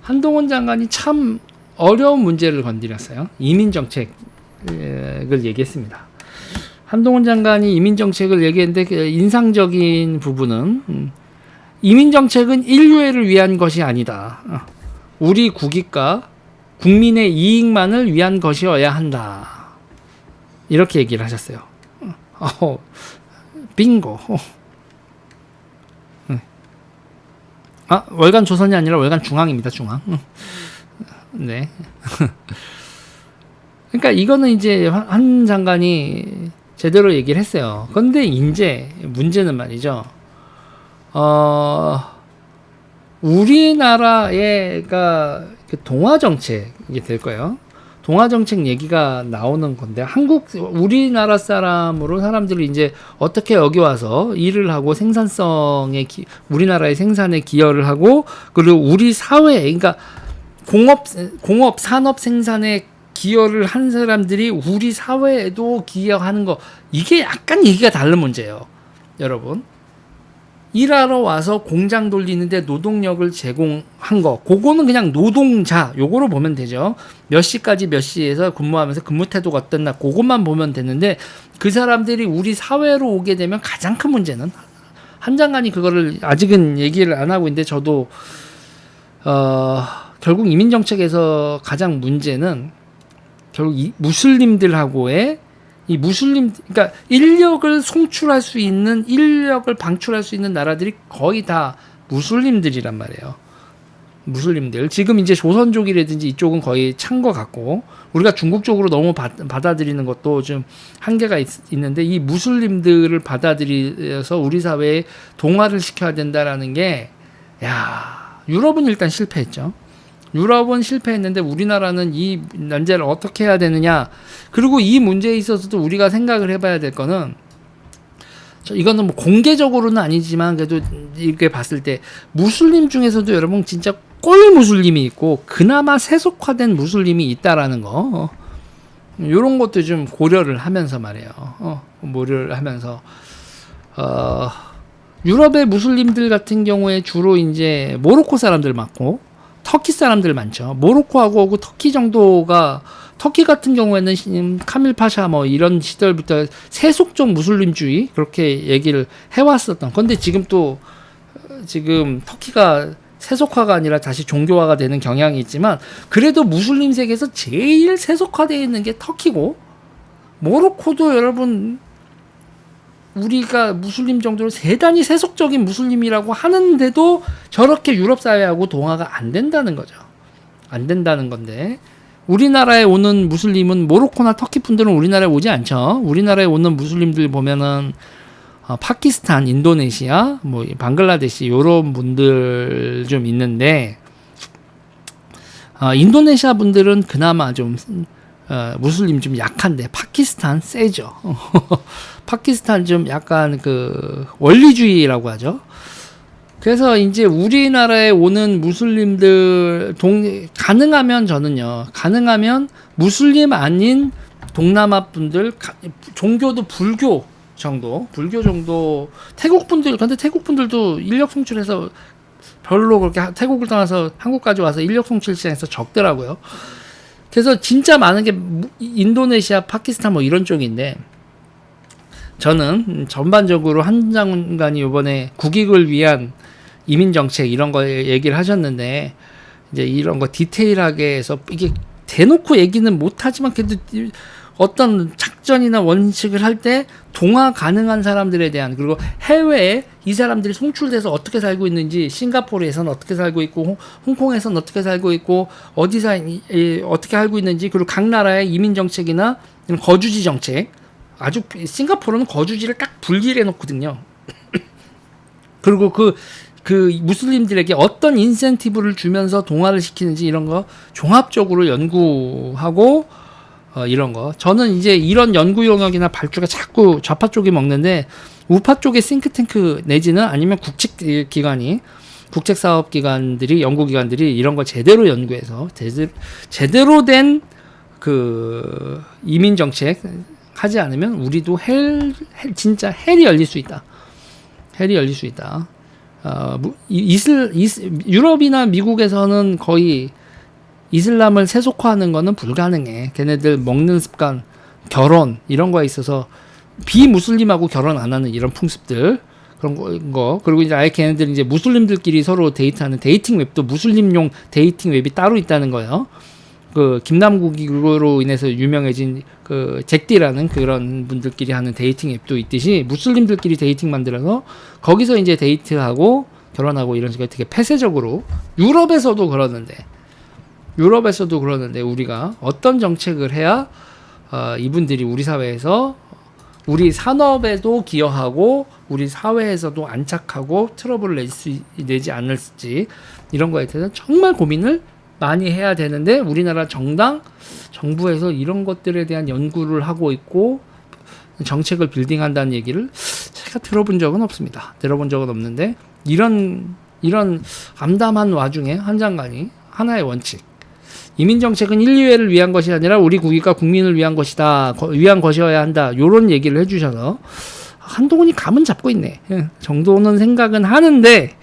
한동훈 장관이 참 어려운 문제를 건드렸어요. 이민 정책을 얘기했습니다. 한동훈 장관이 이민 정책을 얘기했는데 그 인상적인 부분은 이민 정책은 인류애를 위한 것이 아니다. 우리 국익과 국민의 이익만을 위한 것이어야 한다. 이렇게 얘기를 하셨어요. 빙고. 월간 조선이 아니라 월간 중앙입니다. 중앙. 네. 그러니까 이거는 이제 한 장관이 제대로 얘기를 했어요. 그런데 이제 문제는 말이죠. 우리나라가 동화 정책이 될 거예요. 동화 정책 얘기가 나오는 건데 우리나라 사람으로 사람들이 이제 어떻게 여기 와서 일을 하고 생산성에 우리나라의 생산에 기여를 하고 그리고 우리 사회에 그러니까 공업 산업 생산에 기여를 한 사람들이 우리 사회에도 기여하는 거 이게 약간 얘기가 다른 문제예요. 여러분. 일하러 와서 공장 돌리는데 노동력을 제공한 거 그거는 그냥 노동자 요거로 보면 되죠. 몇 시까지 몇 시에서 근무하면서 근무 태도가 어땠나 그것만 보면 되는데 그 사람들이 우리 사회로 오게 되면 가장 큰 문제는 한 장관이 그거를 아직은 얘기를 안 하고 있는데 저도 결국 이민 정책에서 가장 문제는 결국 이 무슬림들하고의 이 그러니까 인력을 방출할 수 있는 나라들이 거의 다 무슬림들이란 말이에요. 무슬림들. 지금 이제 조선족이라든지 이쪽은 거의 찬 것 같고, 우리가 중국 쪽으로 너무 받아들이는 것도 좀 한계가 있는데, 이 무슬림들을 받아들여서 우리 사회에 동화를 시켜야 된다라는 게, 유럽은 일단 실패했죠. 유럽은 실패했는데 우리나라는 이 난제를 어떻게 해야 되느냐. 그리고 이 문제에 있어서도 우리가 생각을 해봐야 될 거는 이거는 뭐 공개적으로는 아니지만 그래도 이렇게 봤을 때 무슬림 중에서도 여러분 진짜 꼴 무슬림이 있고 그나마 세속화된 무슬림이 있다라는 거 이런 것도 좀 고려를 하면서 말이에요. 고려를 하면서 유럽의 무슬림들 같은 경우에 주로 이제 모로코 사람들 많고 터키 사람들 많죠. 모로코하고 터키 정도가 터키 같은 경우에는 카밀 파샤 뭐 이런 시절부터 세속적 무슬림주의 그렇게 얘기를 해왔었던. 근데 지금 터키가 세속화가 아니라 다시 종교화가 되는 경향이 있지만 그래도 무슬림 세계에서 제일 세속화되어 있는 게 터키고 모로코도 여러분 우리가 무슬림 정도로 대단히 세속적인 무슬림이라고 하는데도 저렇게 유럽 사회하고 동화가 안 된다는 거죠. 안 된다는 건데 우리나라에 오는 무슬림은 모로코나 터키 분들은 우리나라에 오지 않죠. 우리나라에 오는 무슬림들 보면은 파키스탄, 인도네시아, 뭐 방글라데시 이런 분들 좀 있는데 인도네시아 분들은 그나마 좀 무슬림 좀 약한데 파키스탄 세죠. 파키스탄 좀 약간 그 원리주의라고 하죠. 그래서 이제 우리나라에 오는 무슬림들 가능하면 가능하면 무슬림 아닌 동남아 분들 종교도 불교 정도 태국 분들 근데 태국 분들도 인력 송출해서 별로 그렇게 태국을 떠나서 한국까지 와서 인력 송출 시장에서 적더라고요. 그래서 진짜 많은 게 인도네시아, 파키스탄 뭐 이런 쪽인데 저는 전반적으로 한 장관이 이번에 국익을 위한 이민 정책 이런 거 얘기를 하셨는데 이제 이런 거 디테일하게 해서 이게 대놓고 얘기는 못하지만 그래도 어떤 작전이나 원칙을 할 때 동화 가능한 사람들에 대한 그리고 해외에 이 사람들이 송출돼서 어떻게 살고 있는지 싱가포르에서는 어떻게 살고 있고 홍콩에서는 어떻게 살고 있고 어디서 어떻게 살고 있는지 그리고 각 나라의 이민 정책이나 거주지 정책 아주 싱가포르는 거주지를 딱 분리를 해놓거든요. 그리고 그 무슬림들에게 어떤 인센티브를 주면서 동화를 시키는지 이런 거 종합적으로 연구하고 이런 거. 저는 이제 이런 연구 영역이나 발주가 자꾸 좌파 쪽이 먹는데 우파 쪽의 싱크탱크 내지는 아니면 국책사업기관들이 연구기관들이 이런 거 제대로 연구해서 제대로 된 그 이민 정책 하지 않으면 우리도 진짜 헬이 열릴 수 있다. 헬이 열릴 수 있다. 유럽이나 미국에서는 거의 이슬람을 세속화하는 거는 불가능해. 걔네들 먹는 습관, 결혼 이런 거에 있어서 비무슬림하고 결혼 안 하는 이런 풍습들 그런 거 그리고 이제 아예 걔네들 이제 무슬림들끼리 서로 데이트하는 데이팅 웹도 무슬림용 데이팅 웹이 따로 있다는 거예요. 그 김남국으로 인해서 유명해진 그 잭디라는 그런 분들끼리 하는 데이팅 앱도 있듯이 무슬림들끼리 데이팅 만들어서 거기서 이제 데이트하고 결혼하고 이런 식으로 되게 폐쇄적으로 유럽에서도 그러는데 우리가 어떤 정책을 해야 이분들이 우리 사회에서 우리 산업에도 기여하고 우리 사회에서도 안착하고 트러블을 내지 않을지 이런 거에 대해서 정말 고민을 많이 해야 되는데 우리나라 정부에서 이런 것들에 대한 연구를 하고 있고 정책을 빌딩한다는 얘기를 제가 들어본 적은 없습니다. 들어본 적은 없는데 이런 암담한 와중에 한 장관이 하나의 원칙 이민 정책은 인류애를 위한 것이 아니라 우리 국익과 국민을 위한 것이어야 한다. 요런 얘기를 해주셔서 한동훈이 감은 잡고 있네 정도는 생각은 하는데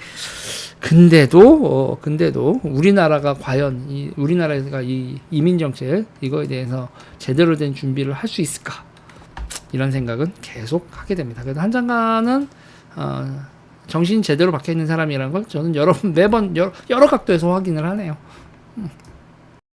근데도 우리나라가 과연 우리나라가 이 이민 정책 이거에 대해서 제대로 된 준비를 할 수 있을까 이런 생각은 계속 하게 됩니다. 그래서 한 장관은 정신 제대로 박혀 있는 사람이라는 걸 저는 매번 여러 각도에서 확인을 하네요.